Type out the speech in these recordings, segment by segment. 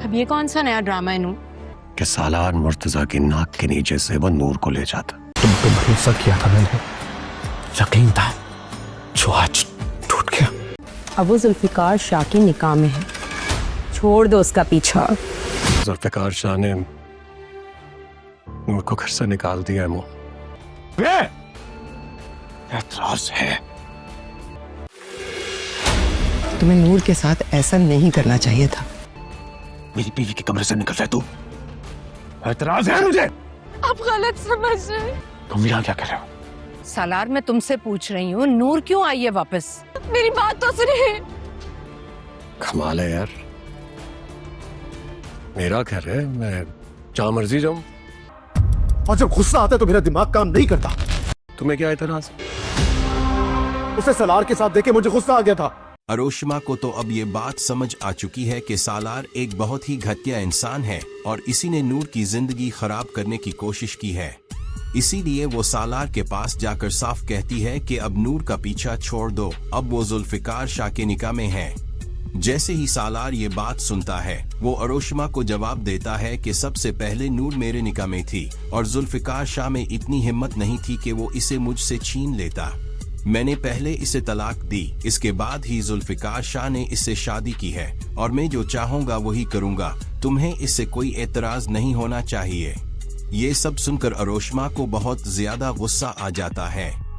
अब ये कौन सा नया ड्रामा है नूर? कि सालार मुर्तजा की नाक के नीचे से वो नूर को ले जाता। तुम पे भरोसा किया था मैंने, यकीन था, जो आज टूट गया। अब वो जुल्फिकार शाह के निकाह में है, छोड़ दो उसका पीछा। जुल्फिकार शाह ने नूर को घर से निकाल दिया है। एतराज है। तुम्हें नूर के साथ ऐसा नहीं करना चाहिए था। मेरी बीवी के कमरे से निकल जाए तू। एतराज है मुझे। आप गलत समझ रहे। तुम यहाँ क्या कर रहे हो? सालार, मैं तुमसे पूछ रही हूँ नूर क्यों आई है वापस? मेरी बात तो सुनिए। कमाल है यार, मेरा घर है, मैं जहाँ मर्जी जाऊं। और जब गुस्सा आता है तो मेरा दिमाग काम नहीं करता। तुम्हें क्या एतराज? उसे सालार के साथ देखे मुझे गुस्सा आ गया था। अरोशिमा को तो अब ये बात समझ आ चुकी है कि सालार एक बहुत ही घटिया इंसान है और इसी ने नूर की जिंदगी खराब करने की कोशिश की है। इसीलिए वो सालार के पास जाकर साफ कहती है कि अब नूर का पीछा छोड़ दो, अब वो जुल्फिकार शाह के निकाह में है। जैसे ही सालार ये बात सुनता है, वो अरोशिमा को जवाब देता है कि सबसे पहले नूर मेरे निकाह में थी और जुल्फिकार शाह में इतनी हिम्मत नहीं थी कि वो इसे मुझसे छीन लेता। मैंने पहले इसे तलाक दी, इसके बाद ही जुल्फिकार शाह ने इससे शादी की है और मैं जो चाहूंगा वही करूंगा। तुम्हें इससे कोई एतराज नहीं होना चाहिए। ये सब सुनकर अरोशिमा को बहुत ज्यादा गुस्सा आ जाता है।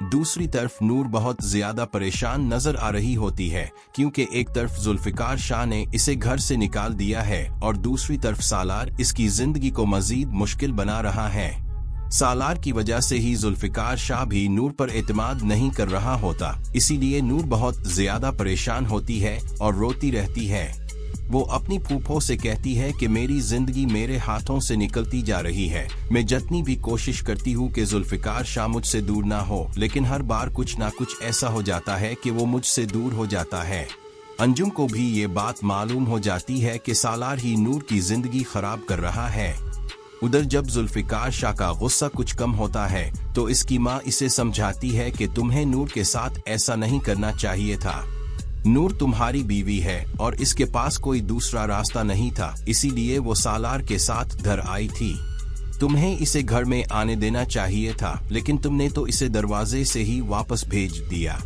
दूसरी तरफ नूर बहुत ज्यादा परेशान नजर आ रही होती है, क्योंकि एक तरफ जुल्फिकार शाह ने इसे घर से निकाल दिया है और दूसरी तरफ सालार इसकी जिंदगी को मजीद मुश्किल बना रहा है। सालार की वजह से ही जुल्फिकार शाह भी नूर पर एतमाद नहीं कर रहा होता, इसीलिए नूर बहुत ज्यादा परेशान होती है और रोती रहती है। वो अपनी फूफो से कहती है कि मेरी जिंदगी मेरे हाथों से निकलती जा रही है। मैं जितनी भी कोशिश करती हूँ कि जुल्फिकार शाह मुझसे दूर ना हो, लेकिन हर बार कुछ ना कुछ ऐसा हो जाता है कि वो मुझसे दूर हो जाता है। अंजुम को भी ये बात मालूम हो जाती है कि सालार ही नूर की जिंदगी खराब कर रहा है। उधर जब जुल्फिकार शाह का गुस्सा कुछ कम होता है तो इसकी माँ इसे समझाती है कि तुम्हें नूर के साथ ऐसा नहीं करना चाहिए था। नूर तुम्हारी बीवी है और इसके पास कोई दूसरा रास्ता नहीं था, इसीलिए वो सालार के साथ घर आई थी। तुम्हें इसे घर में आने देना चाहिए था, लेकिन तुमने तो इसे दरवाजे से ही वापस भेज दिया।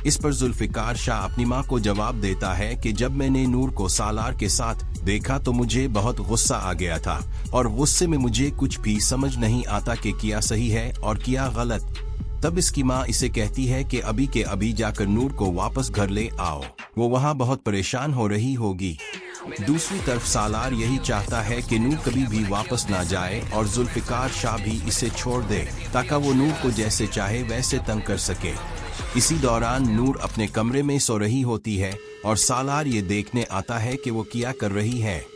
इस पर जुल्फिकार शाह अपनी माँ को जवाब देता है कि जब मैंने नूर को सालार के साथ देखा तो मुझे बहुत गुस्सा आ गया था और गुस्से में मुझे कुछ भी समझ नहीं आता कि किया सही है और किया गलत। तब इसकी माँ इसे कहती है कि अभी के अभी जाकर नूर को वापस घर ले आओ, वो वहाँ बहुत परेशान हो रही होगी। दूसरी तरफ सालार यही चाहता है कि नूर कभी भी वापस ना जाए और जुल्फिकार शाह भी इसे छोड़ दे, ताकि वो नूर को जैसे चाहे वैसे तंग कर सके। इसी दौरान नूर अपने कमरे में सो रही होती है और सालार ये देखने आता है कि वो क्या कर रही है।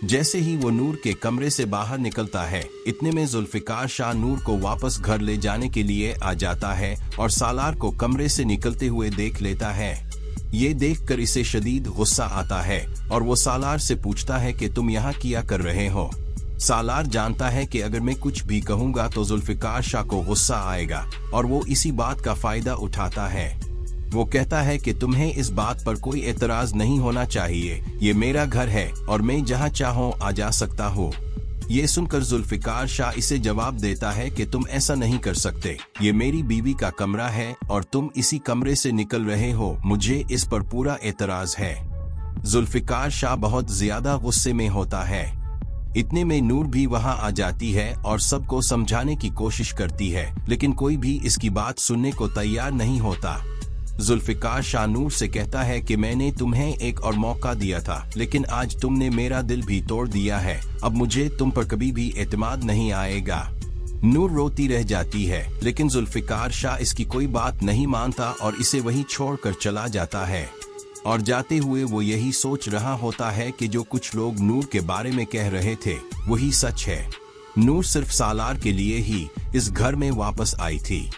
जैसे ही वो नूर के कमरे से बाहर निकलता है, इतने में जुल्फिकार शाह नूर को वापस घर ले जाने के लिए आ जाता है और सालार को कमरे से निकलते हुए देख लेता है। ये देखकर इसे शदीद गुस्सा आता है और वो सालार से पूछता है कि तुम यहाँ क्या कर रहे हो। सालार जानता है कि अगर मैं कुछ भी कहूँगा तो जुल्फिकार शाह को गुस्सा आएगा और वो इसी बात का फायदा उठाता है। वो कहता है कि तुम्हें इस बात पर कोई एतराज नहीं होना चाहिए, ये मेरा घर है और मैं जहाँ चाहूँ आ जा सकता हूँ। ये सुनकर जुल्फिकार शाह इसे जवाब देता है कि तुम ऐसा नहीं कर सकते, ये मेरी बीवी का कमरा है और तुम इसी कमरे से निकल रहे हो, मुझे इस पर पूरा एतराज है। जुल्फिकार शाह बहुत ज्यादा गुस्से में होता है। इतने में नूर भी वहां आ जाती है और सबको समझाने की कोशिश करती है, लेकिन कोई भी इसकी बात सुनने को तैयार नहीं होता। जुल्फिकार शाह नूर से कहता है कि मैंने तुम्हें एक और मौका दिया था, लेकिन आज तुमने मेरा दिल भी तोड़ दिया है, अब मुझे तुम पर कभी भी एतमाद नहीं आएगा। नूर रोती रह जाती है, लेकिन जुल्फिकार शाह इसकी कोई बात नहीं मानता और इसे वहीं छोड़कर चला जाता है। और जाते हुए वो यही सोच रहा होता है कि जो कुछ लोग नूर के बारे में कह रहे थे वही सच है। नूर सिर्फ सालार के लिए ही इस घर में वापस आई थी।